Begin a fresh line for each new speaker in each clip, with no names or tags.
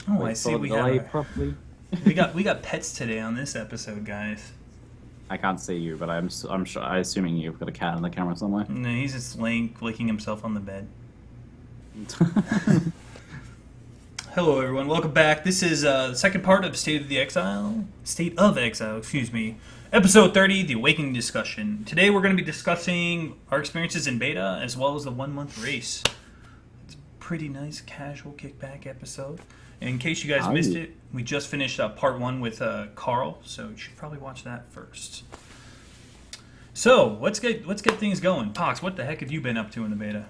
Oh, I see. We have
properly.
we got pets today on this episode, guys.
I can't see you, but I'm sure. I'm assuming you've got a cat in the camera somewhere.
No, he's just licking himself on the bed. Hello, everyone. Welcome back. This is the second part of State of Exile, excuse me. Episode 30, The Awakening Discussion. Today we're going to be discussing our experiences in beta as well as the 1 month race. It's a pretty nice casual kickback episode. In case you guys missed it, we just finished part 1 with Carl, so you should probably watch that first. So let's get things going. Pox, what the heck have you been up to in the beta?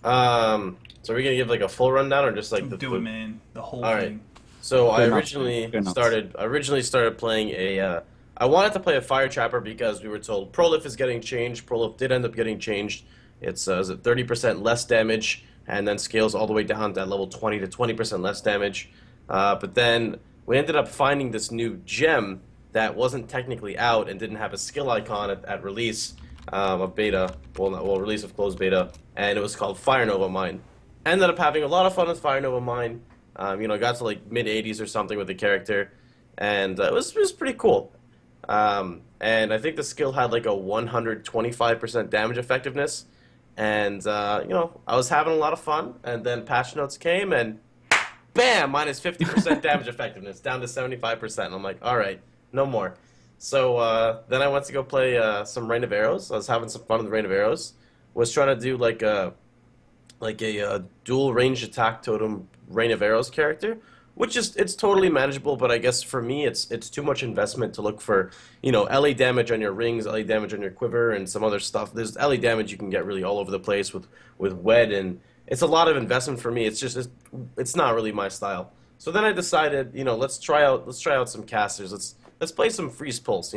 So are we gonna give like a full rundown or just like
do it, man? The whole
All
thing.
right. So I originally started playing a. I wanted to play a fire trapper because we were told Prolif is getting changed. Prolif did end up getting changed. It's is it 30% less damage and then scales all the way down to level 20 to 20% less damage. But then we ended up finding this new gem that wasn't technically out and didn't have a skill icon at release of beta. Release of closed beta, and it was called Fire Nova Mine. Ended up having a lot of fun with Fire Nova Mine. Got to like mid 80s or something with the character, and it was pretty cool. And I think the skill had like a 125% damage effectiveness, and I was having a lot of fun. And then patch notes came, and bam, minus 50% damage effectiveness, down to 75%. And I'm like, all right, no more. So then I went to go play some Rain of Arrows. I was having some fun with Rain of Arrows. Was trying to do like a dual range attack totem Rain of Arrows character, which is it's totally manageable, but I guess for me it's too much investment to look for, LA damage on your rings, LA damage on your quiver, and some other stuff. There's LA damage you can get really all over the place with Wed, and it's a lot of investment for me. It's not really my style. So then I decided, let's try out some casters. Let's play some Freeze Pulse.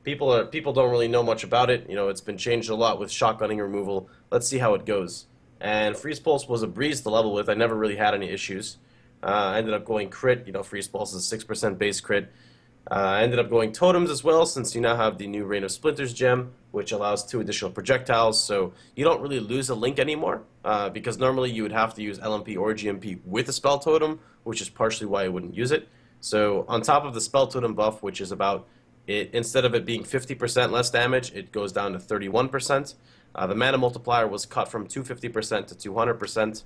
People don't really know much about it. It's been changed a lot with shotgunning removal. Let's see how it goes. And Freeze Pulse was a breeze to level with. I never really had any issues. I ended up going crit. Freeze Pulse is 6% base crit. I ended up going totems as well, since you now have the new Rain of Splinters gem, which allows 2 additional projectiles. So you don't really lose a link anymore, because normally you would have to use LMP or GMP with a spell totem, which is partially why I wouldn't use it. So on top of the spell totem buff, which is about it, instead of it being 50% less damage, it goes down to 31%. The mana multiplier was cut from 250% to 200%,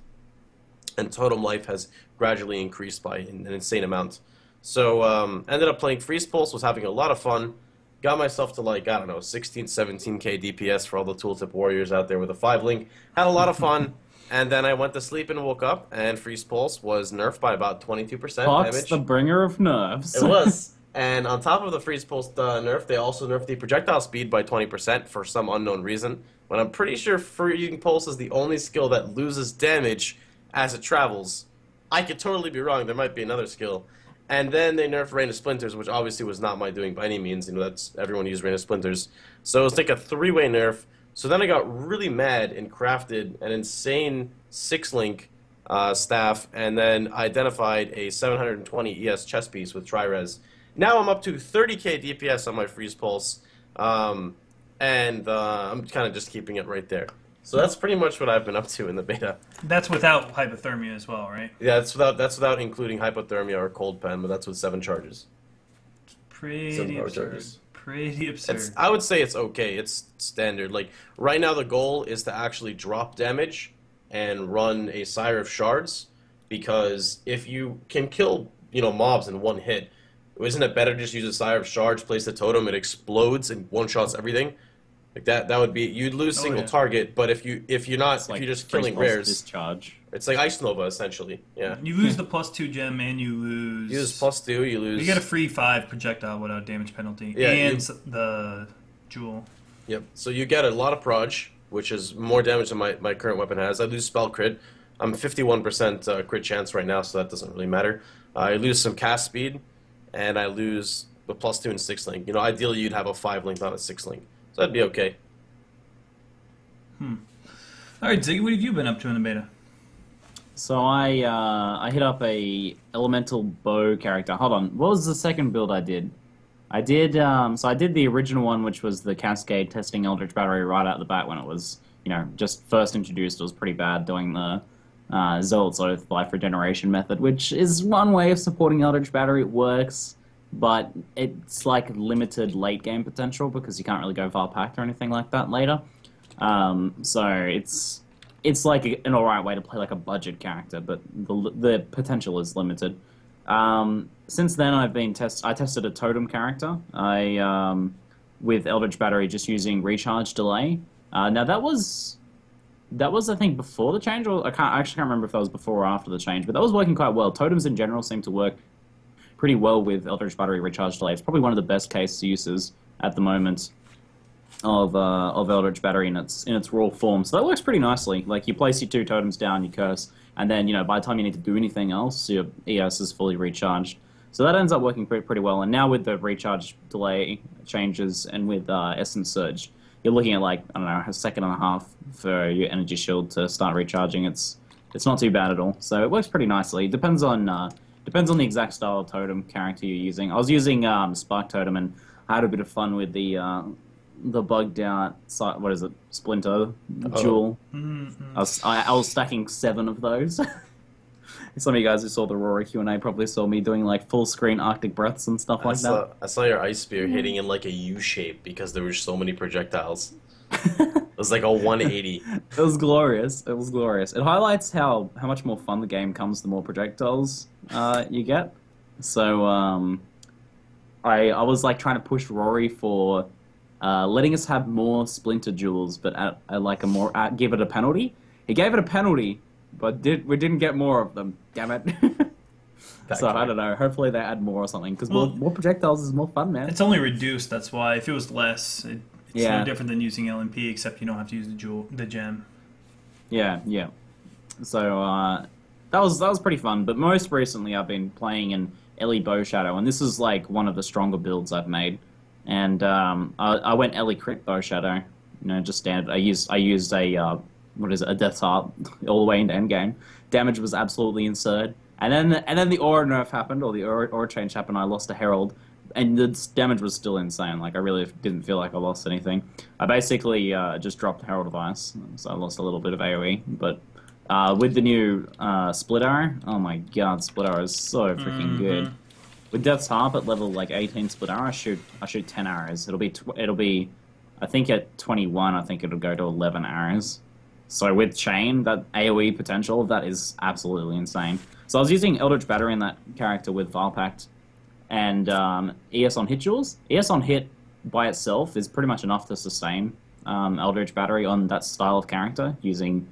and totem life has gradually increased by an insane amount. So ended up playing Freeze Pulse, was having a lot of fun, got myself to like, I don't know, 16, 17k DPS for all the tooltip warriors out there with a 5 link, had a lot of fun, and then I went to sleep and woke up, and Freeze Pulse was nerfed by about 22% damage.
The bringer of nerfs.
It was. And on top of the Freeze Pulse nerf, they also nerfed the projectile speed by 20% for some unknown reason. When I'm pretty sure Freezing Pulse is the only skill that loses damage as it travels. I could totally be wrong. There might be another skill. And then they nerfed Rain of Splinters, which obviously was not my doing by any means. That's everyone used Rain of Splinters. So it was like a 3-way nerf. So then I got really mad and crafted an insane 6-link staff, and then identified a 720 ES chess piece with Tri-Res. Now I'm up to 30k DPS on my Freeze Pulse, and I'm kind of just keeping it right there. So that's pretty much what I've been up to in the beta.
That's without hypothermia as well, right?
Yeah, that's without including hypothermia or cold pen, but that's with 7 charges.
Pretty absurd.
Charges.
Pretty absurd.
I would say it's okay. It's standard. Like right now, the goal is to actually drop damage and run a Sire of Shards, because if you can kill mobs in 1 hit. Isn't it better to just use a Sire of Shards, place the totem, it explodes and one-shots everything? Like that would be, you'd lose single target, but if you're just killing rares,
discharge.
It's like Ice Nova essentially. Yeah.
You lose the +2 gem, and you lose.
You lose +2. You lose.
You get a free 5 projectile without damage penalty,
yeah,
and the jewel.
Yep. So you get a lot of proj, which is more damage than my current weapon has. I lose spell crit. I'm 51% crit chance right now, so that doesn't really matter. I lose some cast speed. And I lose the +2 and 6 link. Ideally you'd have a 5 link, not a 6 link. So that'd be okay.
Alright, Ziggy, what have you been up to in the beta?
So I hit up a elemental bow character. Hold on, what was the second build I did? I did the original one, which was the Cascade testing Eldritch Battery right out the bat when it was, just first introduced. It was pretty bad doing the Zealot's Oath life regeneration method, which is one way of supporting Eldritch Battery. It works, but it's like limited late game potential because you can't really go Vile Pact or anything like that later. So it's like an alright way to play like a budget character, but the potential is limited. Since then, I tested a totem character. With Eldritch Battery, just using recharge delay. Now that was I think before the change, or I actually can't remember if that was before or after the change, but that was working quite well. Totems in general seem to work pretty well with Eldritch Battery recharge delay. It's probably one of the best case uses at the moment of Eldritch Battery in its raw form. So that works pretty nicely. Like, you place your 2 totems down, you curse, and then, by the time you need to do anything else, your ES is fully recharged. So that ends up working pretty well. And now with the recharge delay changes and with Essence Surge, you're looking at like, I don't know, a second and a half for your energy shield to start recharging. It's not too bad at all. So it works pretty nicely. It depends on the exact style of totem character you're using. I was using Spark Totem, and I had a bit of fun with the bugged out, what is it, Splinter Jewel.
Mm-hmm.
I was stacking 7 of those. Some of you guys who saw the Rory Q&A probably saw me doing like full screen Arctic breaths and stuff like that.
I saw your ice spear hitting in like a U shape because there were so many projectiles. It was like a 180.
It was glorious. It was glorious. It highlights how much more fun the game comes the more projectiles you get. So I was like trying to push Rory for letting us have more Splinter Jewels, but at like a more give it a penalty. He gave it a penalty, but we didn't get more of them. Damn it. So I don't know. Hopefully they add more or something, because more projectiles is more fun, man.
It's only reduced. That's why. If it was less, it's no different than using LMP, except you don't have to use the gem.
Yeah. So that was pretty fun. But most recently, I've been playing an Ellie Bow Shadow, and this is like one of the stronger builds I've made. And I went Ellie Crit Bow Shadow. Just standard. I used a a Death's Heart all the way into endgame. Damage was absolutely absurd. And then the aura nerf happened, or the aura change happened. I lost a Herald, and the damage was still insane. Like, I really didn't feel like I lost anything. I basically just dropped Herald of Ice, so I lost a little bit of AoE. But with the new Split Arrow, oh my god, Split Arrow is so freaking good. With Death's Harp at level like 18 Split Arrow, I shoot 10 arrows. It'll be I think at 21, I think it'll go to 11 arrows. So with Chain, that AoE potential of that is absolutely insane. So I was using Eldritch Battery in that character with Vile Pact and ES on hit jewels. ES on hit by itself is pretty much enough to sustain Eldritch Battery on that style of character using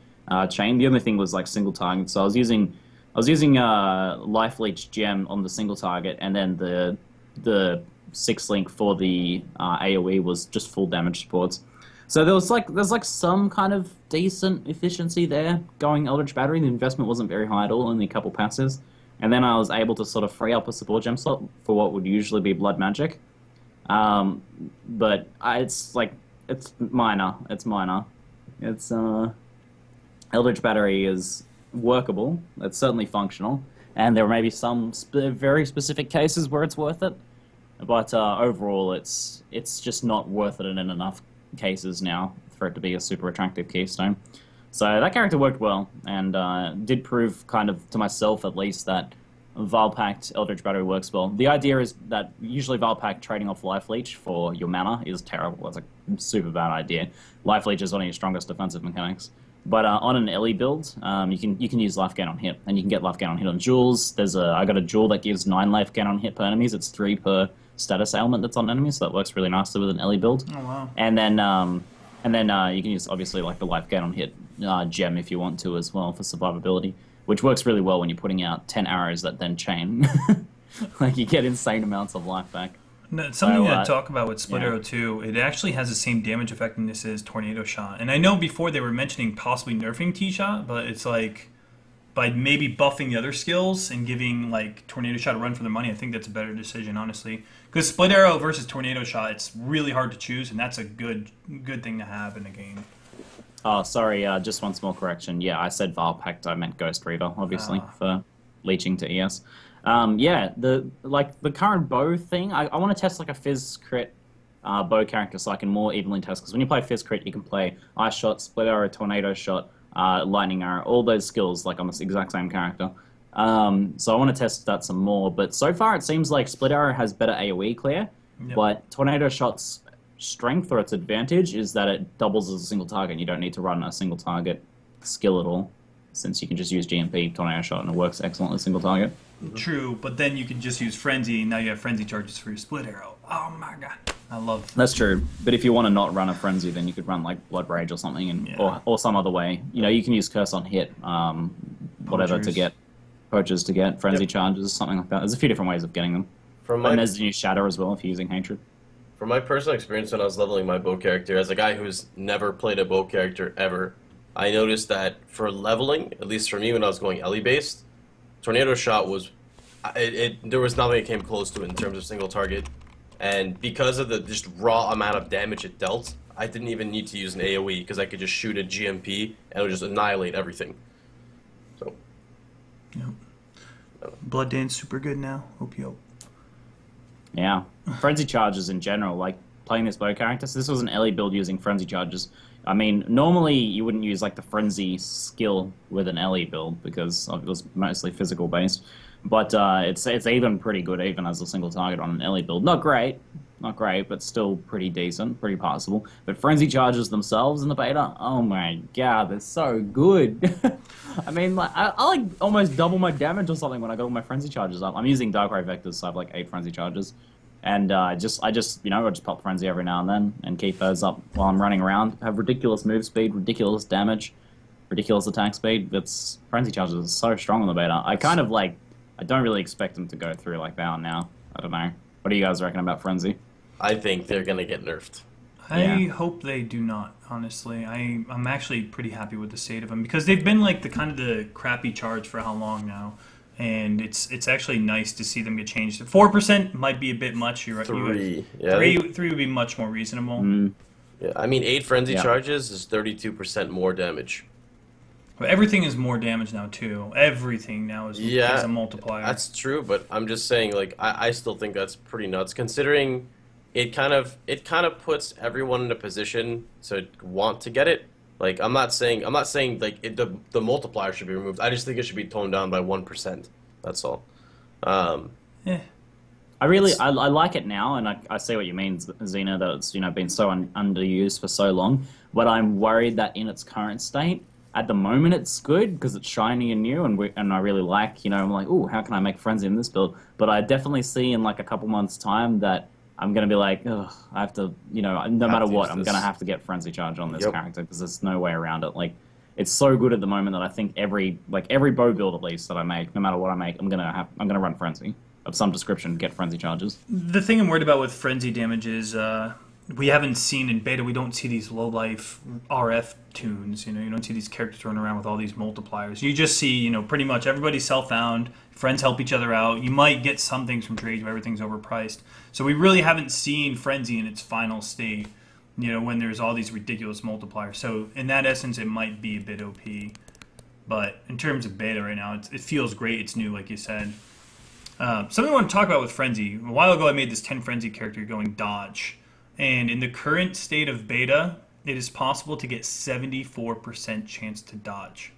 Chain. The only thing was like single target. So I was using Life Leech Gem on the single target, and then the 6-link for the AoE was just full damage supports. So there's like some kind of decent efficiency there going Eldritch Battery. The investment wasn't very high at all, only a couple passes. And then I was able to sort of free up a support gem slot for what would usually be Blood Magic. But it's minor. It's minor. Eldritch Battery is workable. It's certainly functional. And there may be some very specific cases where it's worth it. But overall, it's just not worth it in enough cases now for it to be a super attractive keystone. So that character worked well, and did prove kind of to myself at least that Vile Pact Eldritch Battery works well. The idea is that usually Vile Pact trading off Life Leech for your mana is terrible. It's a super bad idea. Life Leech is one of your strongest defensive mechanics. But on an Ellie build, you can use life gain on hit, and you can get life gain on hit on jewels. I got a jewel that gives 9 life gain on hit per enemies. It's 3 per status ailment that's on enemies, so that works really nicely with an Ellie build.
Oh wow!
And then you can use obviously like the life gain on hit gem if you want to as well for survivability, which works really well when you're putting out 10 arrows that then chain. Like, you get insane amounts of life back.
No, something to talk about with Split Arrow 2, it actually has the same damage effectiveness as Tornado Shot. And I know before they were mentioning possibly nerfing T-Shot, but it's like, by maybe buffing the other skills and giving like Tornado Shot a run for their money, I think that's a better decision, honestly. Because Split Arrow versus Tornado Shot, it's really hard to choose, and that's a good thing to have in a game.
Oh, sorry, just one small correction. Yeah, I said Vile Pact, I meant Ghost Reaver, obviously, for leeching to ES. Yeah, the current bow thing, I want to test like a Fizz Crit bow character so I can more evenly test, because when you play Fizz Crit, you can play Ice Shot, Split Arrow, Tornado Shot, lightning arrow, all those skills like on the exact same character. So I want to test that some more. But so far it seems like split arrow has better AoE clear, but tornado shot's strength or its advantage is that it doubles as a single target. You don't need to run a single target skill at all, since you can just use GMP tornado shot and it works excellently as single target.
True, but then you can just use frenzy, and now you have frenzy charges for your split arrow. Oh my god, I love.
That's true, but if you want to not run a frenzy, then you could run like blood rage or something, and or some other way. You know, you can use curse on hit, whatever to get poachers to get frenzy charges, something like that. There's a few different ways of getting them. And there's the new shadow as well if you're using hatred.
From my personal experience when I was leveling my bow character, as a guy who's never played a bow character ever, I noticed that for leveling, at least for me when I was going Ellie based, tornado shot was, there was nothing that came close to it in terms of single target, and because of the just raw amount of damage it dealt, I didn't even need to use an AoE because I could just shoot a GMP and it would just annihilate everything. So,
Blood Dance super good now. Hope you.
Yeah, frenzy charges in general, like playing this bow character. So this was an Ellie build using frenzy charges. I mean, normally you wouldn't use like the frenzy skill with an Ellie build because it was mostly physical based. But it's even pretty good even as a single target on an Ellie build. Not great, but still pretty decent, pretty passable. But frenzy charges themselves in the beta, oh my god, they're so good. I mean, like I like almost double my damage or something when I got all my frenzy charges up. I'm using dark ray vectors, so I have like 8 frenzy charges. And I just you know, I just pop frenzy every now and then and keep those up while I'm running around. Have ridiculous move speed, ridiculous damage, ridiculous attack speed. It's frenzy charges are so strong in the beta. I kind of like, I don't really expect them to go through like they are now. I don't know. What do you guys reckon about frenzy?
I think they're gonna get nerfed.
I hope they do not. Honestly, I'm actually pretty happy with the state of them because they've been like the kind of the crappy charge for how long now. And it's actually nice to see them get changed. 4% might be a bit much. You're right.
3,
three would be much more reasonable.
Yeah, I mean 8 frenzy charges is 32% more damage.
But everything is more damage now too. Everything now is a multiplier.
That's true, but I'm just saying, like I still think that's pretty nuts considering it kind of puts everyone in a position to want to get it. Like I'm not saying like the multiplier should be removed. I just think it should be toned down by 1%. That's all.
I like it now, and I see what you mean, Xena. That it's been so underused for so long. But I'm worried that in its current state, at the moment it's good because it's shiny and new, and I really like. I'm like, ooh, how can I make frenzy in this build? But I definitely see in like a couple months' time that I'm going to be like, ugh, I have to, no matter what, I'm going to have to get frenzy charge on this character because there's no way around it. Like, it's so good at the moment that I think every bow build at least that I make, no matter what I make, I'm gonna run frenzy of some description, get frenzy charges.
The thing I'm worried about with frenzy damage is we haven't seen in beta. We don't see these low life RF tunes. You don't see these characters running around with all these multipliers. You just see pretty much everybody's self-found. Friends help each other out. You might get some things from trades, but everything's overpriced. So we really haven't seen frenzy in its final state. When there's all these ridiculous multipliers. So in that essence, it might be a bit OP. But in terms of beta right now, it feels great. It's new, like you said. Something I want to talk about with frenzy. A while ago, I made this 10 frenzy character going dodge. And in the current state of beta, it is possible to get 74% chance to dodge.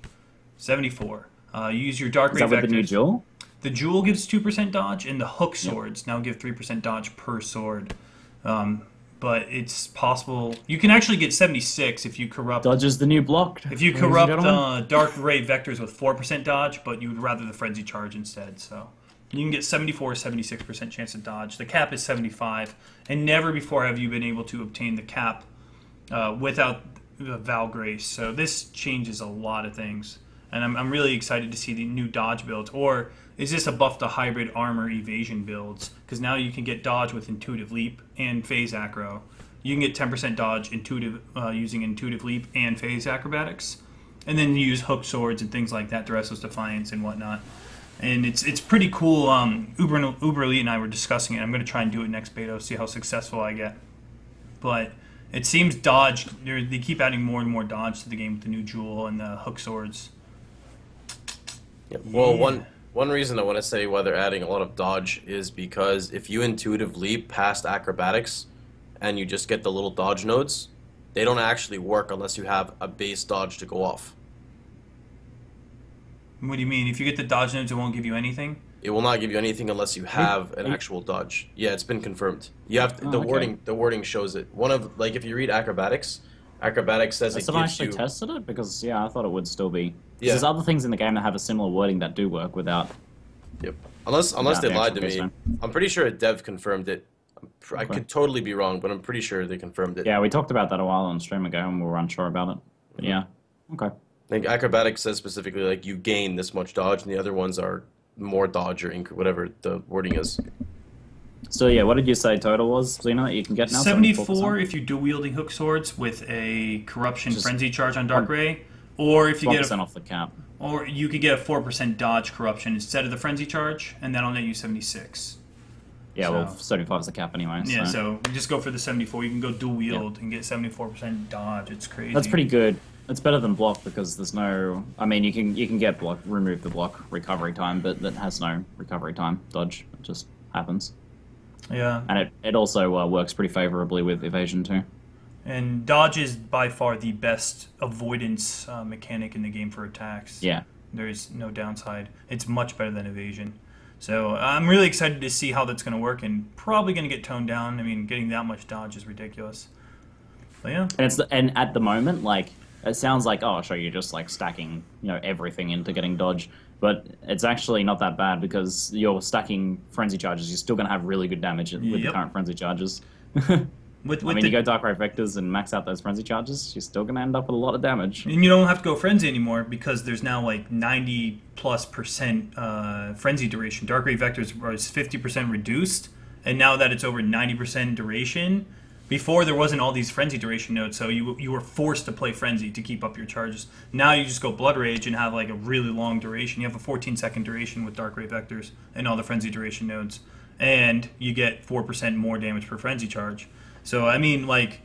74. Use your dark ray vectors. Is that with
the new jewel?
The jewel gives 2% dodge, and the hook swords now give 3% dodge per sword. But it's possible you can actually get 76 if you corrupt.
Dodge is the new block.
If you corrupt dark ray vectors with 4% dodge, but you would rather the frenzy charge instead. So you can get 74 or 76% chance to dodge. The cap is 75, and never before have you been able to obtain the cap without the Val Grace. So this changes a lot of things, and I'm really excited to see the new dodge builds. Or is this a buff to hybrid armor evasion builds? Because now you can get dodge with intuitive leap and phase acro. You can get 10% dodge using intuitive leap and phase acrobatics, and then you use hook swords and things like that, Duresso's Defiance and whatnot. And it's pretty cool. Uber Elite and I were discussing it. I'm going to try and do it next beta, see how successful I get. But it seems dodge, they keep adding more and more dodge to the game with the new jewel and the hook swords.
Yeah. Well, one reason I want to say why they're adding a lot of dodge is because if you intuitive leap past acrobatics and you just get the little dodge nodes, they don't actually work unless you have a base dodge to go off.
What do you mean? If you get the dodge nodes, it won't give you anything?
It will not give you anything unless you have an actual dodge. Yeah, it's been confirmed. You have to, the wording shows it. One of like if you read acrobatics says it gives you.
Have I actually tested it? Because yeah, I thought it would still be. Yeah. There's other things in the game that have a similar wording that do work without.
Yep. Unless they lied to me. I'm pretty sure a dev confirmed it. I could totally be wrong, but I'm pretty sure they confirmed it.
Yeah, we talked about that a while on stream ago, and we were unsure about it. But yeah. Okay.
I think acrobatics says specifically like you gain this much dodge, and the other ones are more dodge or whatever the wording is.
So yeah, what did you say total was, Xena, that you can get now?
74 if you're dual wielding hook swords with a corruption frenzy charge on Dark Ray, or if you get
off the cap,
or you could get a 4% dodge corruption instead of the frenzy charge, and that'll net you 76.
Yeah, well, 75 is the cap anyway.
Yeah, so you just go for the 74. You can go dual wield and get 74% dodge. It's crazy.
That's pretty good. It's better than block because there's no. I mean, you can get block, remove the block recovery time, but that has no recovery time dodge. It just happens.
Yeah.
And it also works pretty favorably with evasion too.
And dodge is by far the best avoidance mechanic in the game for attacks.
Yeah.
There's no downside. It's much better than evasion. So I'm really excited to see how that's going to work, and probably going to get toned down. I mean, getting that much dodge is ridiculous. But yeah.
And at the moment, like. It sounds like, oh, sure, you're just like stacking, everything into getting dodge, but it's actually not that bad because you're stacking frenzy charges. You're still going to have really good damage with the current frenzy charges. You go Dark Ray Vectors and max out those frenzy charges, you're still going to end up with a lot of damage.
And you don't have to go frenzy anymore because there's now like 90+% frenzy duration. Dark Ray Vectors was 50% reduced, and now that it's over 90% duration. Before, there wasn't all these frenzy duration nodes, so you were forced to play frenzy to keep up your charges. Now you just go blood rage and have like a really long duration. You have a 14-second duration with Dark Ray Vectors and all the frenzy duration nodes, and you get 4% more damage per frenzy charge. So I mean, like,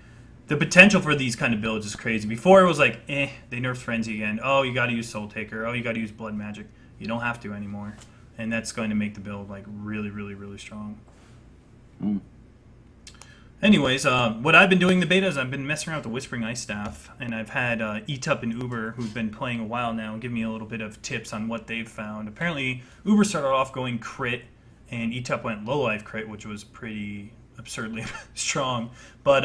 the potential for these kind of builds is crazy. Before it was like, they nerfed frenzy again. Oh, you got to use Soul Taker. Oh, you got to use blood magic. You don't have to anymore, and that's going to make the build like really, really, really strong. Anyways, what I've been doing in the beta is I've been messing around with the Whispering Ice Staff, and I've had Etup and Uber, who've been playing a while now, give me a little bit of tips on what they've found. Apparently, Uber started off going crit, and Etup went low life crit, which was pretty absurdly strong. But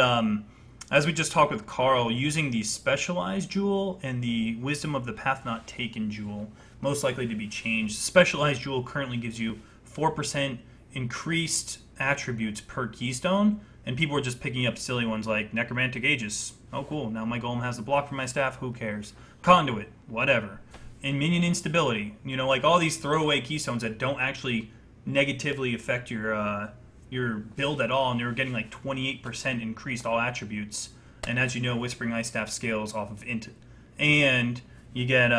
as we just talked with Carl, using the Specialized Jewel and the Wisdom of the Path Not Taken Jewel, most likely to be changed. Specialized Jewel currently gives you 4% increased attributes per keystone, and people are just picking up silly ones like Necromantic Aegis. Oh, cool. Now my golem has the block for my staff. Who cares? Conduit. Whatever. And Minion Instability. Like all these throwaway keystones that don't actually negatively affect your build at all, and they're getting like 28% increased all attributes. And as you know, Whispering Ice Staff scales off of int. And you get,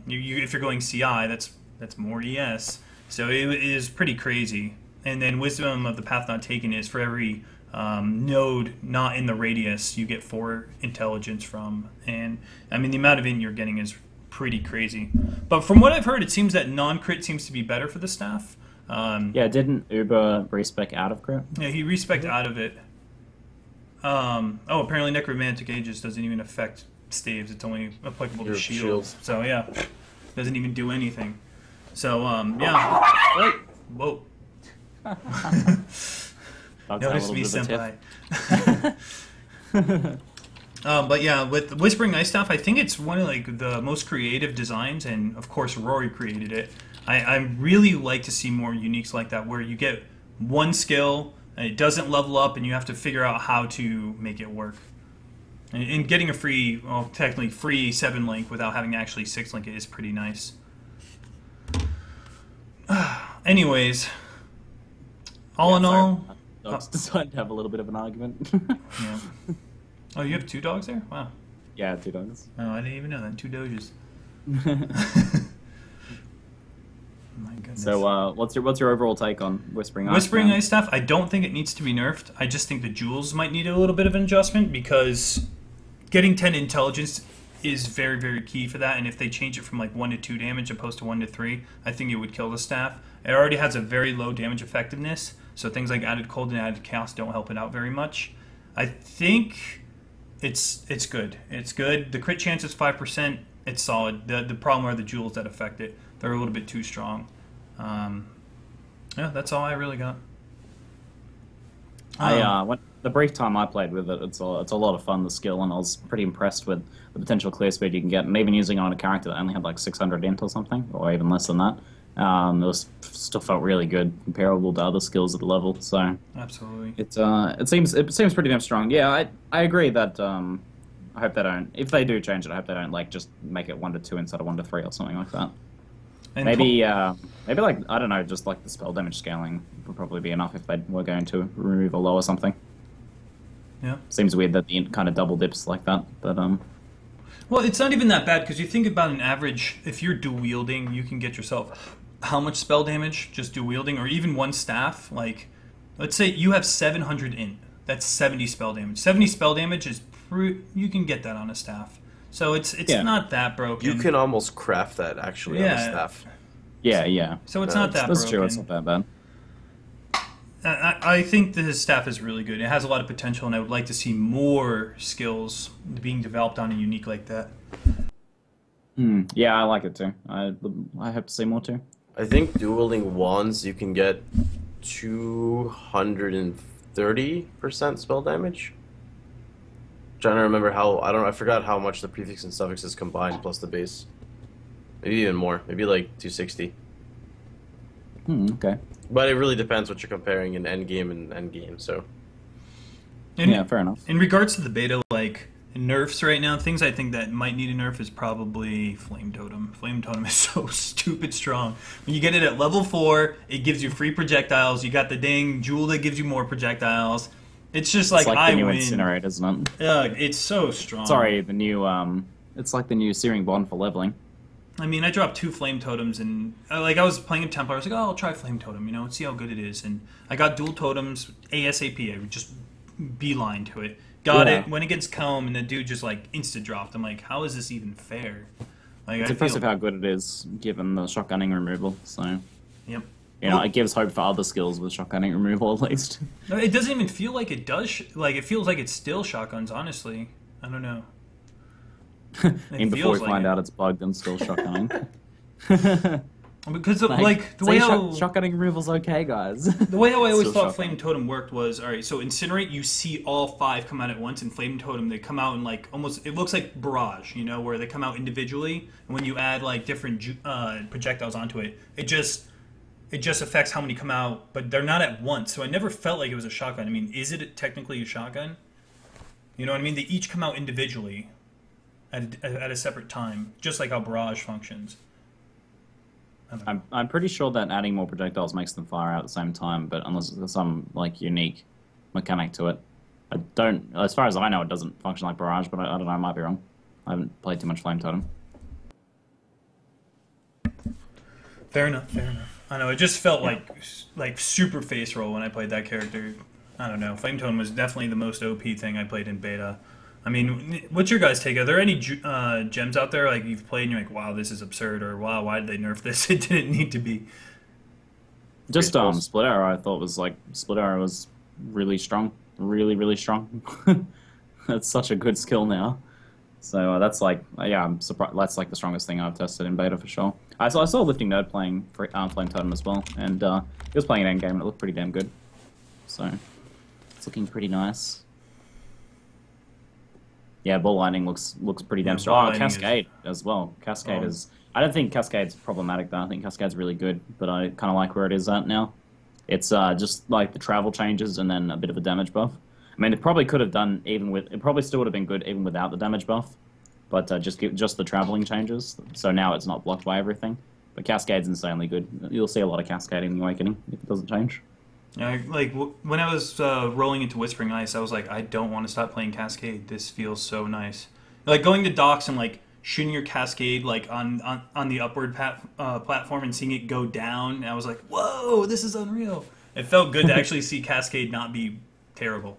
if you're going CI, that's more ES. So it is pretty crazy. And then Wisdom of the Path Not Taken is for every node not in the radius you get 4 intelligence from, and I mean the amount of int you're getting is pretty crazy. But from what I've heard, it seems that non-crit seems to be better for the staff.
Yeah, didn't Uber respec out of crit?
Yeah, he respec'd out of it. Apparently Necromantic Aegis doesn't even affect staves. It's only applicable to shields. So yeah, doesn't even do anything. So yeah. Whoa. Notice me, senpai. But yeah, with Whispering Ice Staff, I think it's one of like the most creative designs, and of course Rory created it. I really like to see more uniques like that, where you get one skill and it doesn't level up, and you have to figure out how to make it work. And getting a free, well, technically free 7-link without having to actually 6-link it is pretty nice. Anyways, all in all.
Dogs decided to have a little bit of an argument.
Yeah. Oh, you have 2 dogs there? Wow.
Yeah, 2 dogs.
Oh, I didn't even know that. 2 doges. My goodness.
So, what's your overall take on Whispering Ice?
Whispering Ice Staff, I don't think it needs to be nerfed. I just think the jewels might need a little bit of an adjustment, because getting 10 intelligence is very, very key for that. And if they change it from like 1 to 2 damage opposed to 1 to 3, I think it would kill the staff. It already has a very low damage effectiveness, so things like added cold and added chaos don't help it out very much. I think it's good. It's good. The crit chance is 5%. It's solid. The problem are the jewels that affect it. they're a little bit too strong. Yeah, that's all I really got.
The brief time I played with it, it's a lot of fun, the skill, and I was pretty impressed with the potential clear speed you can get, and even using it on a character that only had like 600 int or something, or even less than that. Still felt really good, comparable to other skills at the level. So
absolutely,
it seems pretty damn strong. Yeah, I agree that I hope they don't. If they do change it, I hope they don't like just make it 1 to 2 instead of 1 to 3 or something like that.
And
maybe like I don't know, just like the spell damage scaling would probably be enough if they were going to remove a low or something.
Yeah,
seems weird that the int kind of double dips like that, but
well, it's not even that bad because you think about an average. If you're dual wielding, you can get yourself how much spell damage just dual wielding, or even one staff. Like, let's say you have 700 int. That's 70 spell damage. 70 spell damage is you can get that on a staff. So it's not that broken.
You can almost craft that actually on a staff.
Yeah.
So it's not that broken.
That's true. It's not that bad.
I think this staff is really good. It has a lot of potential, and I would like to see more skills being developed on a unique like that.
Yeah, I like it too. I hope to see more too.
I think dual-wielding wands, you can get 230% spell damage. I'm trying to remember how, I forgot how much the prefix and suffix is combined plus the base. Maybe even more. Maybe like 260.
Okay.
But it really depends what you're comparing in endgame and endgame, so.
Yeah, fair enough.
In regards to the beta, like, nerfs right now, things I think that might need a nerf is probably Flame Totem. Flame Totem is so stupid strong. When you get it at level 4, it gives you free projectiles. You got the dang jewel that gives you more projectiles. It's just like,
it's like
I
the new
win.
Incinerate, isn't it?
It's so strong.
Sorry, the new, it's like the new Searing Bond for leveling.
I mean, I dropped 2 Flame Totems, and like I was playing a Templar. I was like, oh, I'll try Flame Totem, see how good it is. And I got dual totems ASAP. I would just beeline to it. Got it. When it gets Comb, and the dude just like insta dropped. I'm like, how is this even fair? Like,
it's impressive how good it is given the shotgunning removal. So,
yep.
It gives hope for other skills with shotgunning removal at least.
No, it doesn't even feel like it does. Like it feels like it's still shotguns. Honestly, I don't know.
And before we find out it's bugged and still shotgunning.
Because the way how
shotgunning removal's okay, guys.
The way how I always thought Flame Totem worked was, all right, so Incinerate, you see all 5 come out at once, and Flame Totem, they come out in like almost, it looks like Barrage, where they come out individually, and when you add like different projectiles onto it, it just affects how many come out, but they're not at once. So I never felt like it was a shotgun. I mean, is it technically a shotgun? You know what I mean? They each come out individually at a separate time, just like how Barrage functions.
I'm pretty sure that adding more projectiles makes them fire out at the same time, but unless there's some like unique mechanic to it, I don't. As far as I know, it doesn't function like Barrage, but I don't know. I might be wrong. I haven't played too much Flame Totem.
Fair enough. I know it just felt like super face roll when I played that character. I don't know. Flame Totem was definitely the most OP thing I played in beta. I mean, what's your guys' take? Are there any gems out there like you've played and you're like, wow, this is absurd, or wow, why did they nerf this? It didn't need to be.
Just Split Arrow, I thought Split Arrow was really strong, really strong. That's such a good skill now. So that's like, I'm surprised. That's like the strongest thing I've tested in beta for sure. I saw Lifting Nerd playing Flame Totem as well, and he was playing an endgame and it looked pretty damn good. So it's looking pretty nice. Yeah, Ball Lightning looks pretty damn strong. Oh, Cascade as well. Cascade is... I don't think Cascade's problematic, though. I think Cascade's really good, but I kind of like where it is at now. It's just like the travel changes and then a bit of a damage buff. I mean, it probably could have done even with... It probably still would have been good even without the damage buff, but just the traveling changes. So now it's not blocked by everything. But Cascade's insanely good. You'll see a lot of Cascade in the Awakening if it doesn't change.
Yeah, like when I was rolling into Whispering Ice, I was like, I don't want to stop playing Cascade. This feels so nice. Like going to docks and like shooting your Cascade like on the upward platform and seeing it go down. And I was like, whoa, this is unreal. It felt good to actually see Cascade not be terrible.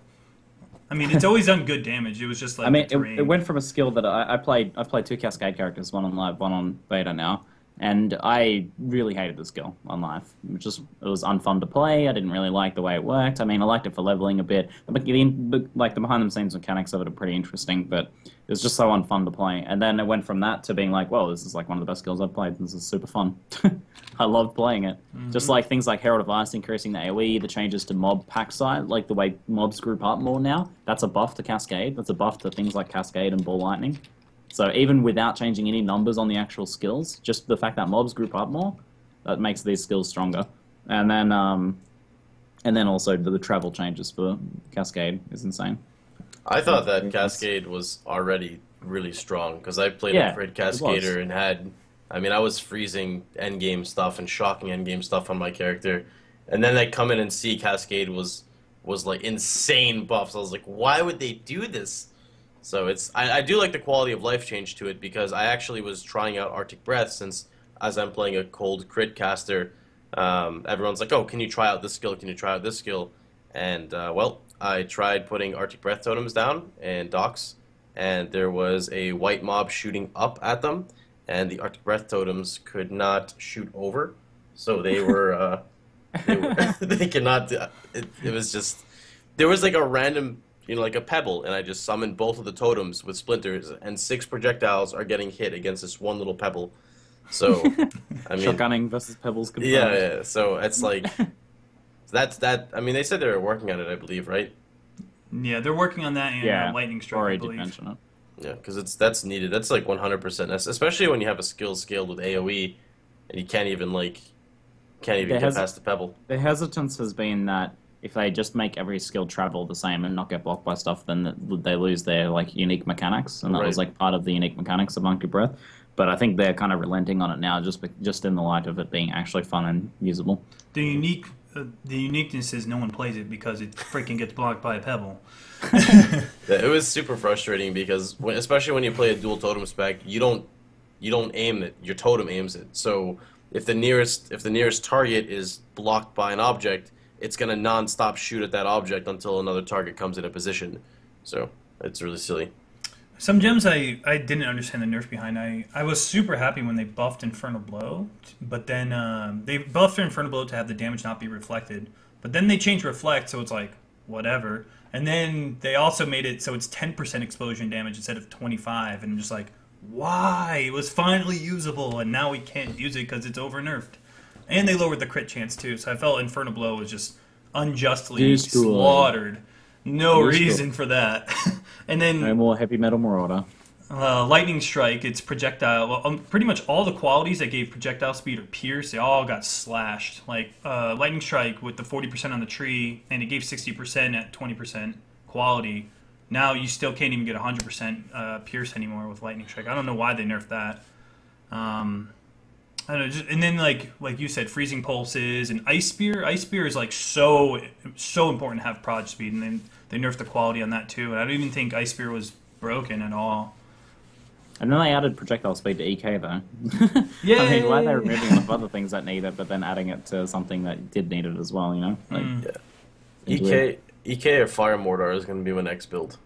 I mean, it's always done good damage. It was just like
it went from a skill that I played 2 Cascade characters, one on live, one on beta now. And I really hated the skill on life. It was unfun to play. I didn't really like the way it worked. I mean, I liked it for leveling a bit. Like the behind-the-scenes mechanics of it are pretty interesting, but it was just so unfun to play. And then it went from that to being like, well, this is like one of the best skills I've played. This is super fun. I loved playing it. Just like things like Herald of Ice increasing the AoE, the changes to mob pack size, like the way mobs group up more now. That's a buff to Cascade. That's a buff to things like Cascade and Ball Lightning. So even without changing any numbers on the actual skills, just the fact that mobs group up more, that makes these skills stronger. And then also the travel changes for Cascade is insane.
I thought that Cascade was already really strong because I played a Crit Cascader and I was freezing endgame stuff and shocking endgame stuff on my character, and then I come in and see Cascade was like insane buffs. I was like, why would they do this? So I do like the quality of life change to it because I actually was trying out Arctic Breath since as I'm playing a cold crit caster, everyone's like, oh, can you try out this skill? Can you try out this skill? And well, I tried putting Arctic Breath totems down and docks, and there was a white mob shooting up at them, and the Arctic Breath totems could not shoot over, so they were they cannot. It was just there was like a random. Like a pebble, and I just summoned both of the totems with splinters, and 6 projectiles are getting hit against this one little pebble. So, I mean,
shotgunning versus pebbles. Confirmed.
Yeah. So it's like that's that. I mean, they said they were working on it, I believe, right?
Yeah, they're working on that and Lightning Strike.
Already
I believe.
did mention it.
Yeah, because that's needed. That's like 100%, especially when you have a skill scaled with AOE, and you can't even get past the pebble.
The hesitance has been that if they just make every skill travel the same and not get blocked by stuff, then they lose their unique mechanics, and that was part of the unique mechanics of Monkey Breath. But I think they're kind of relenting on it now, just in the light of it being actually fun and usable.
The uniqueness is no one plays it because it freaking gets blocked by a pebble.
It was super frustrating because especially when you play a dual totem spec, you don't aim it. Your totem aims it. So if the nearest target is blocked by an object, it's going to non-stop shoot at that object until another target comes in a position. So it's really silly.
Some gems I didn't understand the nerf behind. I was super happy when they buffed Infernal Blow, but then they buffed Infernal Blow to have the damage not be reflected. But then they changed Reflect, so it's like, whatever. And then they also made it so it's 10% explosion damage instead of 25, and I'm just like, why? It was finally usable, and now we can't use it because it's over-nerfed. And they lowered the crit chance, too, so I felt Infernal Blow was just unjustly slaughtered. No reason for that. And then
no more Heavy Metal Marauder.
Lightning Strike, it's projectile. Well, pretty much all the qualities that gave projectile speed or pierce, they all got slashed. Like Lightning Strike with the 40% on the tree, and it gave 60% at 20% quality. Now you still can't even get 100% pierce anymore with Lightning Strike. I don't know why they nerfed that. I don't know, and then like you said, freezing pulses and ice spear. Ice spear is like so important to have prod speed, and then they nerfed the quality on that too. And I don't even think ice spear was broken at all.
And then they added projectile speed to EK though.
Yeah.
I mean, why are they removing enough other things that need it, but then adding it to something that did need it as well? You know.
EK or Fire Mortar is going to be my next build,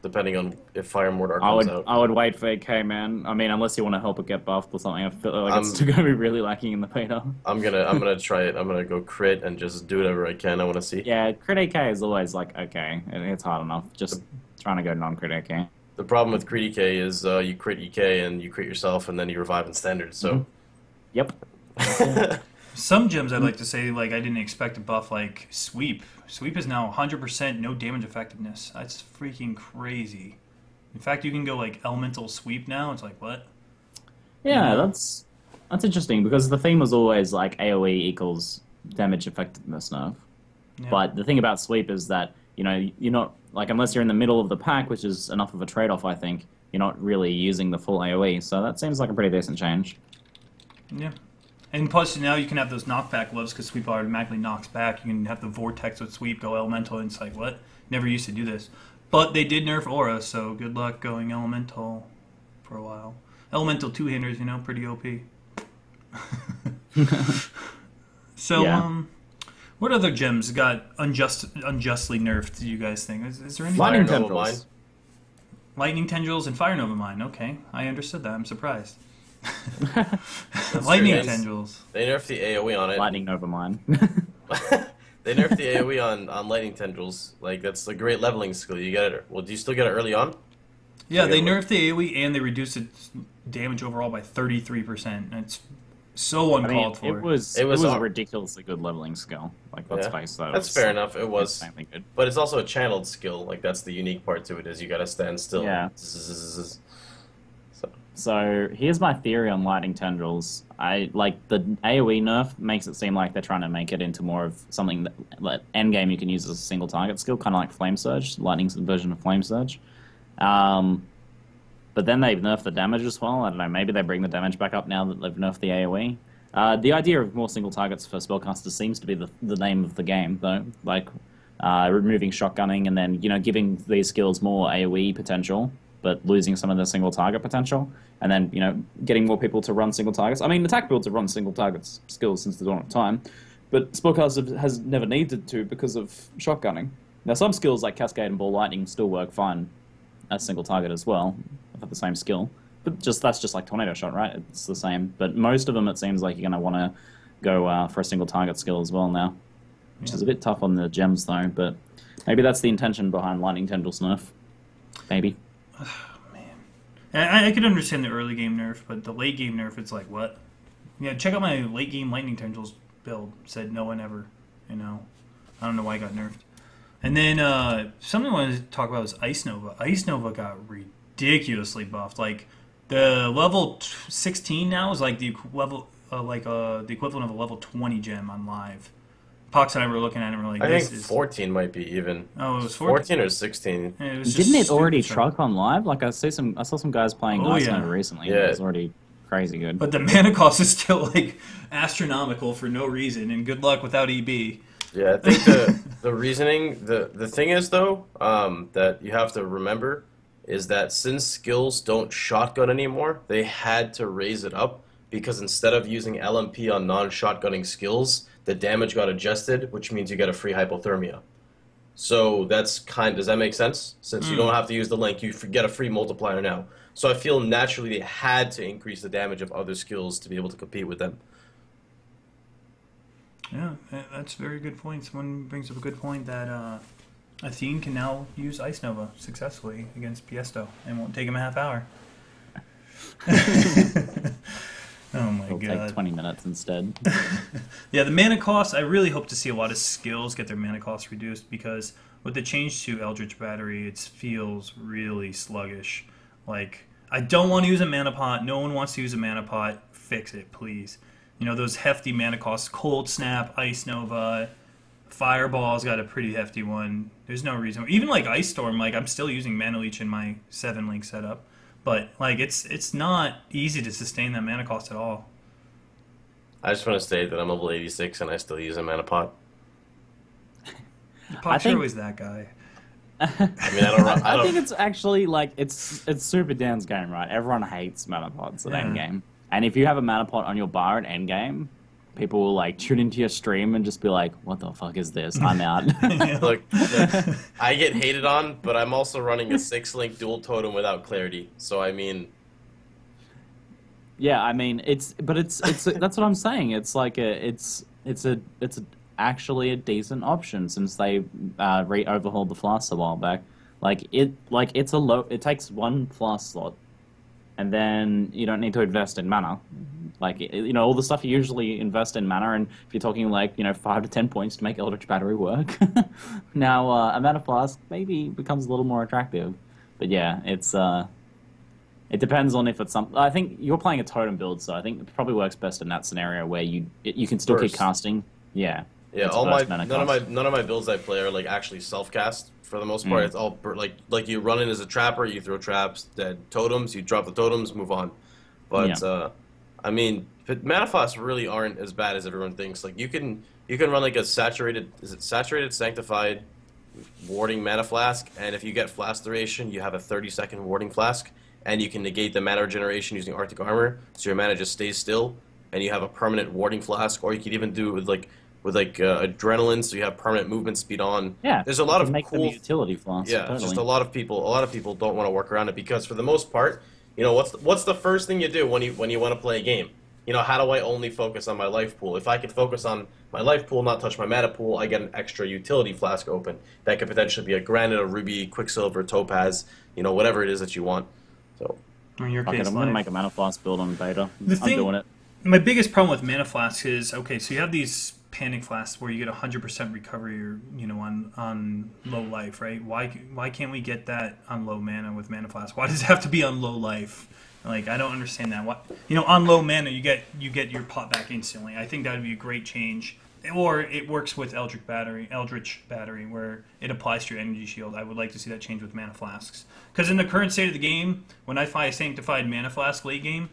depending on if Fire Mortar comes out.
I would wait for EK, man. I mean, unless you want to help it get buffed or something. I feel like it's going to be really lacking in the beta.
I'm gonna try it. I'm gonna go crit and just do whatever I can. I want to see.
Yeah, crit EK is always like okay. It's hard enough. Just trying to go non-crit EK.
The problem with crit EK is you crit EK and you crit yourself and then you revive in standard. So.
Yep.
Some gems I'd like to say, like I didn't expect to buff, like Sweep. Sweep is now 100% no damage effectiveness. That's freaking crazy. In fact, you can go like Elemental Sweep now. It's like, what?
Yeah, that's interesting because the theme was always like AoE equals damage effectiveness nerf. Yeah. But the thing about Sweep is that, you know, you're not, like, unless you're in the middle of the pack, which is enough of a trade-off, I think, you're not really using the full AoE. So that seems like a pretty decent change.
Yeah. And plus, now you can have those knockback gloves because Sweep automatically knocks back. You can have the Vortex with Sweep, go Elemental, and it's like, what? Never used to do this. But they did nerf Aura, so good luck going Elemental for a while. Elemental two-handers, you know, pretty OP. So,
yeah.
What other gems got unjustly nerfed, do you guys think? Is there any?
Lightning Tendrils.
Lightning Tendrils and Fire Nova Mine. Okay, I understood that. I'm surprised. Lightning
true.
tendrils.
They nerfed the AoE on it.
Lightning over mine.
They nerfed the AoE on lightning tendrils. Like that's a great leveling skill. You get it. Well, do you still get it early on?
Yeah, they nerfed the AoE and they reduced its damage overall by 33%. It's so uncalled for.
It was a ridiculously good leveling skill. Like, let's face that.
That's fair enough. It was.
Insanely good.
But it's also a channeled skill. Like that's the unique part to it is you gotta stand still.
Yeah. So here's my theory on lightning tendrils. I like the AoE nerf makes it seem like they're trying to make it into more of something that endgame you can use as a single target skill, kind of like Flame Surge, Lightning's version of Flame Surge. But then they've nerfed the damage as well. I don't know, maybe they bring the damage back up now that they've nerfed the AoE. The idea of more single targets for spellcasters seems to be the name of the game, though. Like removing shotgunning and then giving these skills more AoE potential, but losing some of the single target potential, and then getting more people to run single targets. I mean, attack builds have run single targets skills since the dawn of time, but spellcasters has never needed to because of shotgunning. Now, some skills like Cascade and Ball Lightning still work fine as single target as well, for the same skill. But that's just like Tornado Shot, right? It's the same. But most of them, it seems like you're going to want to go for a single target skill as well now, which is a bit tough on the gems though. But maybe that's the intention behind Lightning Tendrils nerf. Maybe.
I could understand the early game nerf, but the late game nerf, it's like, what? Yeah, check out my late game Lightning Tendrils build. Said no one ever. I don't know why it got nerfed. And then something I wanted to talk about was Ice Nova. Ice Nova got ridiculously buffed. Like the level 16 now is like the equivalent of a level 20 gem on live. Pox and I were looking at it and we're like,
I think 14 might be even.
Oh, it was
14 or 16.
Yeah, it was
Didn't it already truck on live? Like I saw some guys playing Ice
yeah.
Nova recently.
Yeah.
And it was already crazy good.
But the mana cost is still like astronomical for no reason, and good luck without EB.
Yeah, I think the reasoning, the thing is though, that you have to remember is that since skills don't shotgun anymore, they had to raise it up because instead of using LMP on non-shotgunning skills, the damage got adjusted, which means you get a free hypothermia. So that's does that make sense? Since you don't have to use the link, you get a free multiplier now. So I feel naturally they had to increase the damage of other skills to be able to compete with them.
Yeah, that's a very good point. Someone brings up a good point that Athene can now use Ice Nova successfully against Piesto and won't take him a half hour. Oh my god.
It'll take 20 minutes instead.
Yeah, the mana cost, I really hope to see a lot of skills get their mana cost reduced because with the change to Eldritch Battery, it feels really sluggish. Like, I don't want to use a mana pot. No one wants to use a mana pot. Fix it, please. Those hefty mana costs, Cold Snap, Ice Nova, Fireball's got a pretty hefty one. There's no reason. Even like Ice Storm, like I'm still using Mana Leech in my 7-link setup. But like it's not easy to sustain that mana cost at all.
I just want to state that I'm level 86 and I still use a mana pot.
Pot's always that guy.
I mean, I
think it's actually like it's Super Dan's game, right? Everyone hates mana pots at endgame. And if you have a mana pot on your bar at endgame, people will like tune into your stream and just be like, "What the fuck is this? I'm out."
Look, I get hated on, but I'm also running a 6-link dual totem without clarity. So I mean,
yeah, I mean it's that's what I'm saying. It's like it's actually a decent option since they overhauled the flasks a while back. It takes one flask slot. And then you don't need to invest in mana. Like, all the stuff you usually invest in mana, and if you're talking like, 5 to 10 points to make Eldritch Battery work, now a mana flask maybe becomes a little more attractive. But yeah, it depends on if it's something. I think you're playing a totem build, so I think it probably works best in that scenario where you can still keep casting. Yeah.
Yeah, none of my builds I play are like actually self-cast. For the most part, it's all like you run in as a trapper, you throw traps, dead totems, you drop the totems, move on. But I mean, mana flasks really aren't as bad as everyone thinks. Like you can run like a saturated sanctified warding mana flask, and if you get flask duration, you have a 30-second warding flask, and you can negate the mana regeneration using Arctic Armor, so your mana just stays still, and you have a permanent warding flask, or you could even do it with adrenaline, so you have permanent movement speed on.
Yeah,
there's a lot of
make
cool
them utility flasks.
Yeah,
totally.
it's just a lot of people don't want to work around it because for the most part, You know, what's the first thing you do when you want to play a game? You know, how do I only focus on my life pool? If I could focus on my life pool, not touch my mana pool, I get an extra utility flask open. That could potentially be a granite, a ruby, quicksilver, topaz, you know, whatever it is that you want. So,
in your case,
I'm going to make a mana flask build on beta. I'm doing it.
My biggest problem with mana flasks is, okay, so you have these panic flasks where you get 100% recovery, you know, on low life, right? Why can't we get that on low mana with mana flasks? Why does it have to be on low life? Like, I don't understand that. What, you know, on low mana you get your pot back instantly. I think that would be a great change. Or it works with Eldritch Battery, where it applies to your energy shield. I would like to see that change with mana flasks. Because in the current state of the game, when I find a sanctified mana flask late game,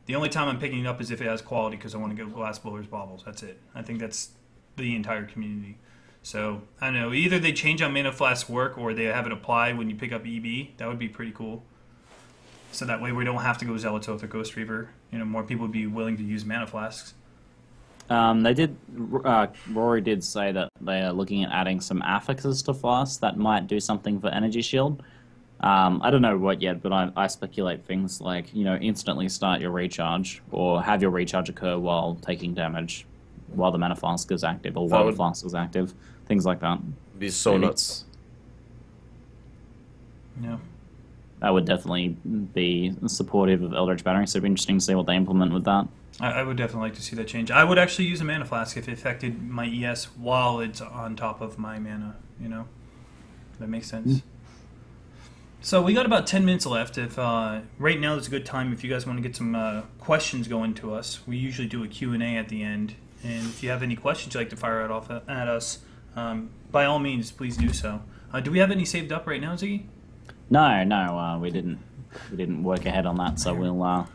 the only time I'm picking it up is if it has quality, because I want to go glass blowers baubles. That's it. I think that's the entire community. So, I don't know. Either they change how mana flasks work, or they have it apply when you pick up EB. That would be pretty cool. So that way we don't have to go Zealot's Oath or Ghost Reaver. You know, more people would be willing to use mana flasks.
They did. Rory did say that they are looking at adding some affixes to flasks that might do something for energy shield. I don't know what yet, but I speculate things like, you know, instantly start your recharge, or have your recharge occur while taking damage, while the mana flask is active, or while the flask is active. Things like that.
Be so nuts.
Yeah.
That would definitely be supportive of Eldritch Battery, so it'd be interesting to see what they implement with that.
I would definitely like to see that change. I would actually use a mana flask if it affected my ES while it's on top of my mana, you know? That makes sense. So we got about 10 minutes left. If right now is a good time if you guys want to get some questions going to us. We usually do a Q&A at the end. And if you have any questions you'd like to fire out off at us, by all means, please do so. Do we have any saved up right now, Ziggy?
No, we didn't. We didn't work ahead on that, so we'll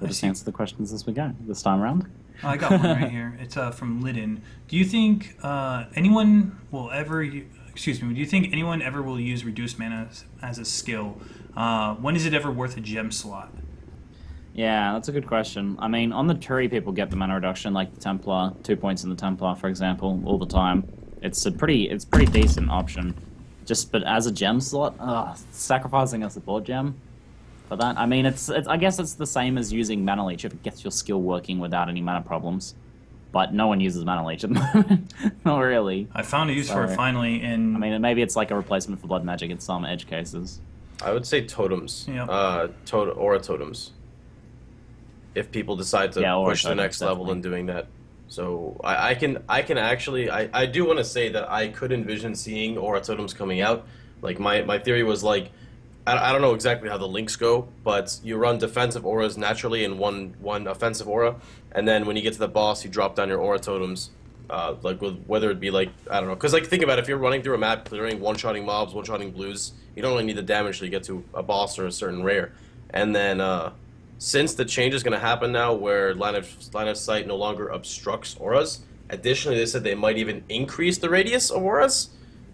just answer the questions as we go this time around.
I got one right here. It's from Lidden. Do you think anyone will ever... Excuse me, do you think anyone ever will use reduced mana as a skill? When is it ever worth a gem slot?
Yeah, that's a good question. I mean, on the Turi, people get the mana reduction, like the Templar, 2 points in the Templar, for example, all the time. It's pretty decent option. But as a gem slot, sacrificing a support gem for that. I mean, I guess it's the same as using Mana Leech if it gets your skill working without any mana problems. But no one uses Mana Leech at the moment. Not really.
I found a use for it finally in...
I mean, maybe it's like a replacement for Blood Magic in some edge cases.
I would say totems.
Yep.
Aura totems. If people decide to push the next level in doing that. So I can actually... I do want to say that I could envision seeing Aura totems coming out. Like, my theory was like... I don't know exactly how the links go, but you run defensive auras naturally in one offensive aura, and then when you get to the boss, you drop down your aura totems, like whether it be like, I don't know, because like think about it, if you're running through a map clearing, one-shotting mobs, one-shotting blues, you don't really need the damage till you get to a boss or a certain rare. And then since the change is going to happen now, where line of sight no longer obstructs auras, additionally they said they might even increase the radius of auras.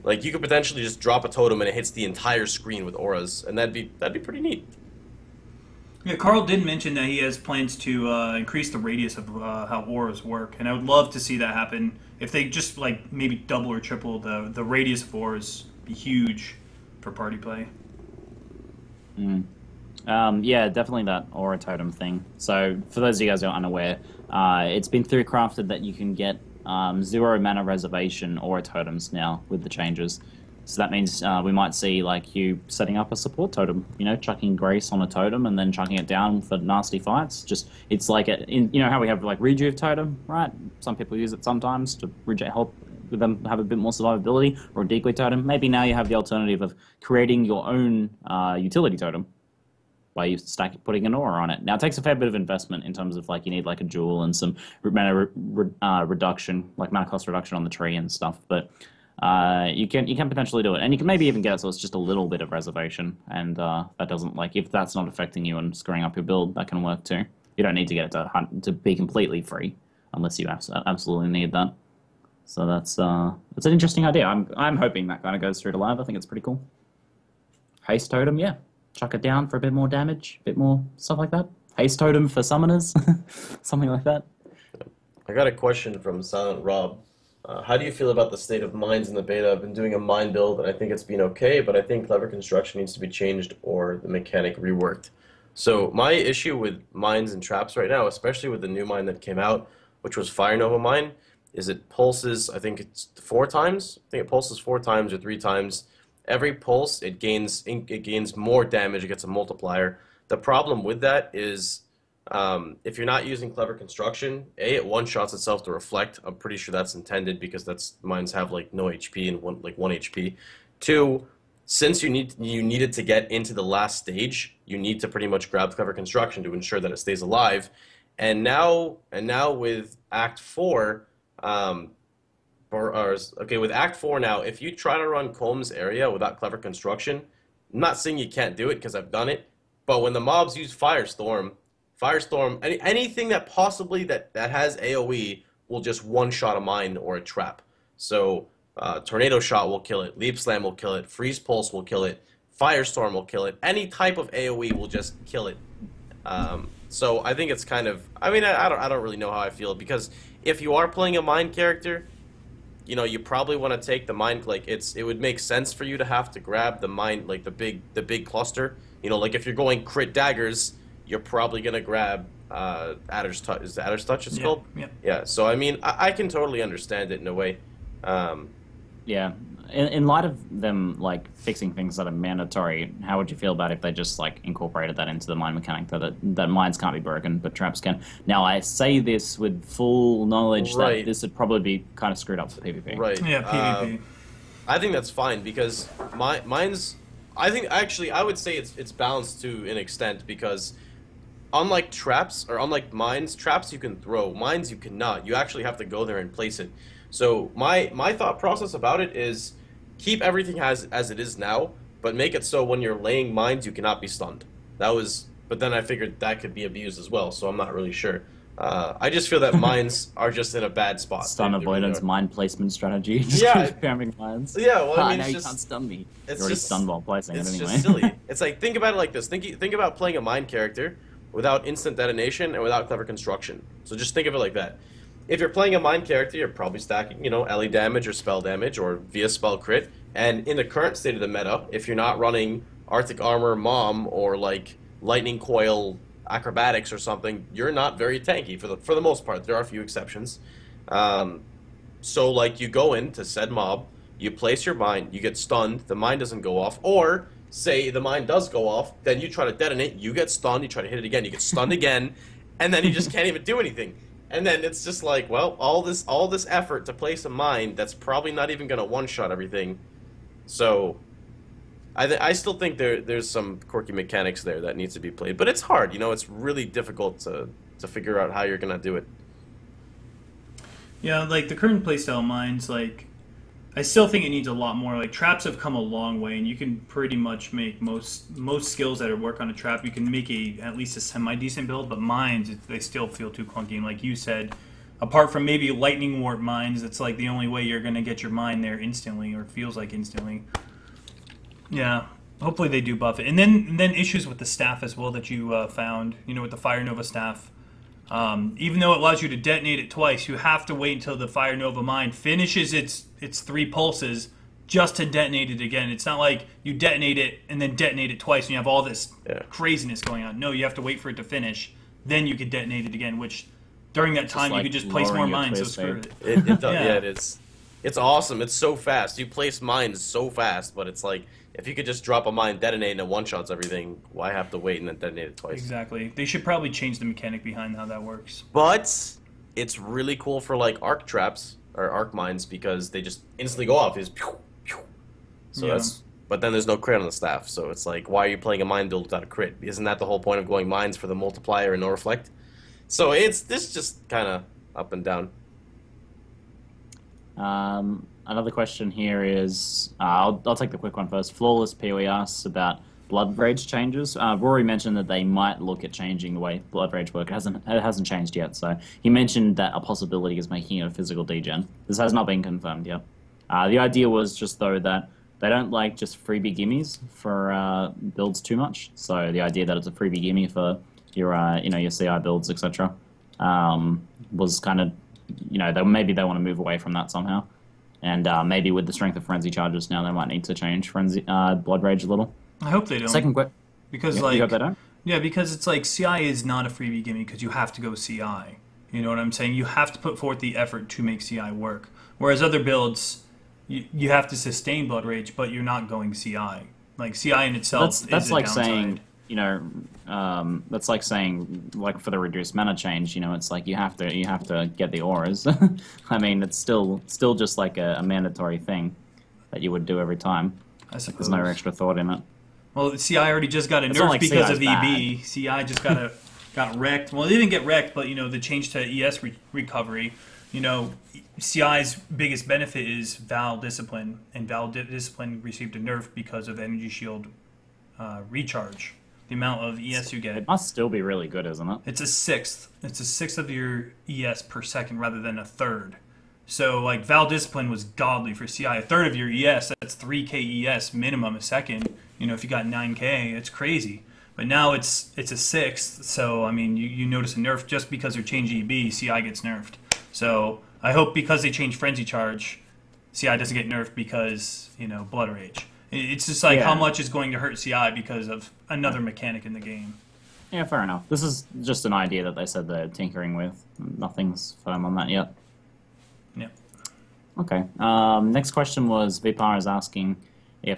Like, you could potentially just drop a totem and it hits the entire screen with auras, and that'd be pretty neat.
Yeah, Carl did mention that he has plans to increase the radius of how auras work, and I would love to see that happen. If they just, like, maybe double or triple the radius of auras, be huge for party play.
Yeah, definitely that aura totem thing. So, for those of you guys who are unaware, it's been crafted that you can get 0 mana reservation aura totems now with the changes. So that means we might see like you setting up a support totem, you know, chucking grace on a totem and then chucking it down for nasty fights. It's like you know how we have like rejuve totem, right? Some people use it sometimes to help with them have a bit more survivability, or a decoy totem. Maybe now you have the alternative of creating your own utility totem by you putting an aura on it. Now, it takes a fair bit of investment in terms of, like, you need, like, a jewel and some mana reduction, like mana cost reduction on the tree and stuff, but you can potentially do it. And you can maybe even get it so it's just a little bit of reservation, and that doesn't, like, if that's not affecting you and screwing up your build, that can work too. You don't need to get it to be completely free, unless you absolutely need that. So that's an interesting idea. I'm hoping that kind of goes through to live. I think it's pretty cool. Haste totem, yeah. Chuck it down for a bit more damage, a bit more stuff like that. Haste totem for summoners, something like that.
I got a question from Silent Rob. How do you feel about the state of mines in the beta? I've been doing a mine build, and I think it's been okay, but I think clever construction needs to be changed or the mechanic reworked. So my issue with mines and traps right now, especially with the new mine that came out, which was Fire Nova mine, is it pulses, I think it's 4 times. I think it pulses 4 times or 3 times. Every pulse, it gains more damage. It gets a multiplier. The problem with that is if you're not using clever construction, A, it one-shots itself to reflect. I'm pretty sure that's intended because that's mines have like no HP and one HP. Two, since you needed to get into the last stage, you need to pretty much grab clever construction to ensure that it stays alive. And now with Act 4, with Act 4 now, if you try to run Combs area without clever construction, I'm not saying you can't do it because I've done it, but when the mobs use Firestorm, anything that possibly that has AoE will just one-shot a mine or a trap. So Tornado Shot will kill it, Leap Slam will kill it, Freeze Pulse will kill it, Firestorm will kill it. Any type of AoE will just kill it. So I think it's kind of, I mean, I don't really know how I feel, because if you are playing a mine character, you know, you probably want to take the mine, like it would make sense for you to have to grab the mine, like the big cluster. You know, like if you're going crit daggers, you're probably gonna grab Adder's Touch. Is it Adder's Touch it's called?
Yeah.
Yeah. So I mean, I can totally understand it in a way.
Yeah. In light of them like fixing things that are mandatory, how would you feel about if they just like incorporated that into the mine mechanic, that mines can't be broken but traps can? Now I say this with full knowledge that this would probably be kind of screwed up for PvP.
Right.
Yeah, PvP.
I think that's fine because mines. I think actually I would say it's balanced to an extent, because unlike traps or unlike mines, traps you can throw, mines you cannot. You actually have to go there and place it. So my thought process about it is keep everything as it is now, but make it so when you're laying mines you cannot be stunned. But then I figured that could be abused as well, so I'm not really sure. I just feel that mines are just in a bad spot.
Stun avoidance,
really
mine placement strategy. Just
yeah,
spamming mines.
Yeah, well, I mean,
now
it's
you can't stun me.
It's
already
just
stunned while placing it anyway.
It's just silly. It's like, think about it like this. Think about playing a mine character without instant detonation and without clever construction. So just think of it like that. If you're playing a mine character, you're probably stacking, you know, LE damage or spell damage or via spell crit. And in the current state of the meta, if you're not running Arctic Armor, Mom, or like Lightning Coil, Acrobatics or something, you're not very tanky for the most part. There are a few exceptions. So like you go into said mob, you place your mine, you get stunned, the mine doesn't go off, or say the mine does go off, then you try to detonate, you get stunned, you try to hit it again, you get stunned again, and then you just can't even do anything. And then it's just like, well, all this effort to place a mine that's probably not even going to one-shot everything. So I still think there's some quirky mechanics there that needs to be played. But it's hard, you know, it's really difficult to figure out how you're going to do it.
Yeah, like the current playstyle mines, like I still think it needs a lot more. Like traps have come a long way, and you can pretty much make most skills that work on a trap. You can make at least a semi-decent build, but mines, they still feel too clunky. And like you said, apart from maybe lightning warp mines, it's like the only way you're gonna get your mine there instantly, or feels like instantly. Yeah, hopefully they do buff it. And then issues with the staff as well that you found. You know, with the Fire Nova staff. Even though it allows you to detonate it twice, you have to wait until the Fire Nova mine finishes its 3 pulses just to detonate it again. It's not like you detonate it and then detonate it twice and you have all this craziness going on. No, you have to wait for it to finish, then you could detonate it again, which during that time you could just place more mines, so screw it.
It does, yeah, it is. It's awesome. It's so fast. You place mines so fast, but it's like, if you could just drop a mine, detonate, and it one-shots everything, why have to wait and then detonate it twice?
Exactly. They should probably change the mechanic behind how that works.
But it's really cool for like arc traps or arc mines, because they just instantly go off. So that's. But then there's no crit on the staff, so it's like, why are you playing a mine build without a crit? Isn't that the whole point of going mines, for the multiplier and no reflect? So this just kind of up and down.
Another question here is, I'll take the quick one first. Flawless PoE asks about Blood Rage changes. Rory mentioned that they might look at changing the way Blood Rage work. It hasn't changed yet, so he mentioned that a possibility is making it a physical degen. This has not been confirmed yet. The idea was just, though, that they don't like just freebie gimmies for builds too much. So the idea that it's a freebie gimme for your your CI builds, etc., was kind of, maybe they want to move away from that somehow. And maybe with the strength of frenzy charges now, they might need to change Blood Rage a little.
I hope they don't.
Second question.
Because
you hope they don't?
Yeah, because it's like CI is not a freebie gimme because you have to go CI. You know what I'm saying? You have to put forth the effort to make CI work. Whereas other builds, you have to sustain Blood Rage, but you're not going CI. Like CI in itself
That's
is a
like
downside.
saying, you know, that's like saying, like for the reduced mana change, you know, it's like you have to get the auras. I mean, it's still just like a mandatory thing that you would do every time.
I suppose.
There's no extra thought in it.
Well, CI already just got a
It's not
nerf
like
because
CI's
of EB. CI just got wrecked. Well, it didn't get wrecked, but you know the change to ES recovery. You know, CI's biggest benefit is Val Discipline, and Val Discipline received a nerf because of Energy Shield recharge. The amount of ES you get.
It must still be really good, isn't it?
It's a sixth. It's a sixth of your ES per second rather than a third. So, like, Val Discipline was godly for CI. A third of your ES, that's 3k ES minimum a second. You know, if you got 9k, it's crazy. But now it's a sixth, so, I mean, you notice a nerf just because they're changing EB, CI gets nerfed. So, I hope because they change Frenzy Charge, CI doesn't get nerfed because, you know, Blood Rage. It's just like how much is going to hurt CI because of another mechanic in the game.
Yeah, fair enough. This is just an idea that they said they're tinkering with. Nothing's firm on that yet.
Yeah.
Okay. Next question was Vipar is asking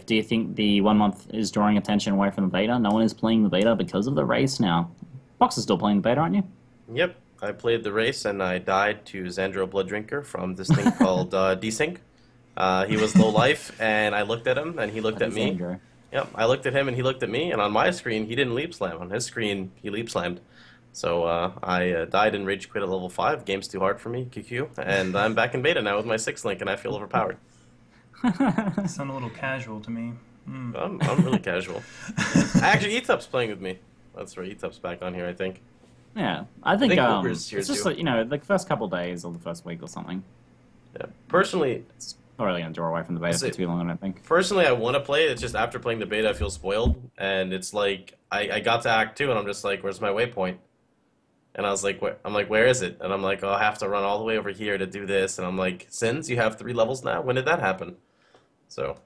do you think the 1 month is drawing attention away from the beta? No one is playing the beta because of the race now. Box is still playing the beta, aren't you?
Yep. I played the race and I died to Xandro Blood Drinker from this thing called Desync. He was low life, and I looked at him, and he looked at me.
Xandro.
Yep, I looked at him, and he looked at me, and on my screen, he didn't leap slam. On his screen, he leap slammed. So I died and rage quit at level 5. Game's too hard for me, QQ. And I'm back in beta now with my 6th link, and I feel overpowered.
Sound a little casual to me.
I'm really casual. Actually, Etup's playing with me. That's right, Etup's back on here, I think.
Yeah, I think
Uber's here
it's just
too.
like, you know, the first couple days or the first week or something.
Yeah, personally,
It's not really going to draw away from the beta for too long, I don't think.
Personally, I want to play it. It's just after playing the beta, I feel spoiled. And it's like, I got to Act 2, and I'm just like, where's my waypoint? And I was like, where is it? And I'm like, oh, I have to run all the way over here to do this. And I'm like, Sins, you have 3 levels now? When did that happen? So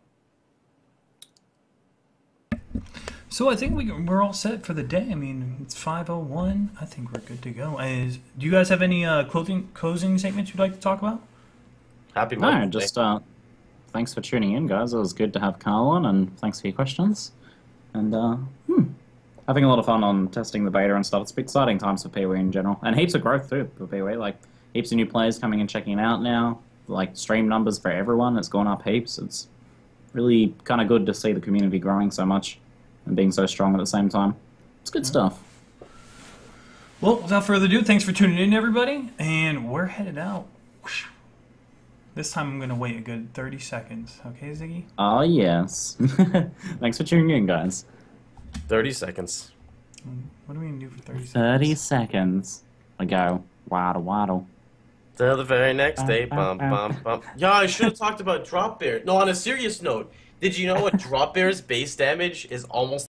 I think we're all set for the day. I mean, it's 5:01. I think we're good to go. Do you guys have any closing statements you'd like to talk about?
happy
No,
Mother's
just
Day.
thanks for tuning in, guys. It was good to have Carl on, and thanks for your questions. And having a lot of fun on testing the beta and stuff. It's exciting times for PoE in general, and heaps of growth too for PoE. Like heaps of new players coming and checking it out now. Like stream numbers for everyone, it's gone up heaps. It's really kind of good to see the community growing so much and being so strong at the same time. It's good stuff.
Well, without further ado, thanks for tuning in, everybody, and we're headed out. This time I'm going to wait a good 30 seconds. Okay, Ziggy?
Oh, yes. Thanks for tuning in, guys.
30 seconds.
What are we going to do for 30 seconds?
30 seconds. I go, waddle, waddle.
Till the very next day. Bum, bum, bum. Yeah, I should have talked about Drop Bear. No, on a serious note, did you know what Drop Bear's base damage is almost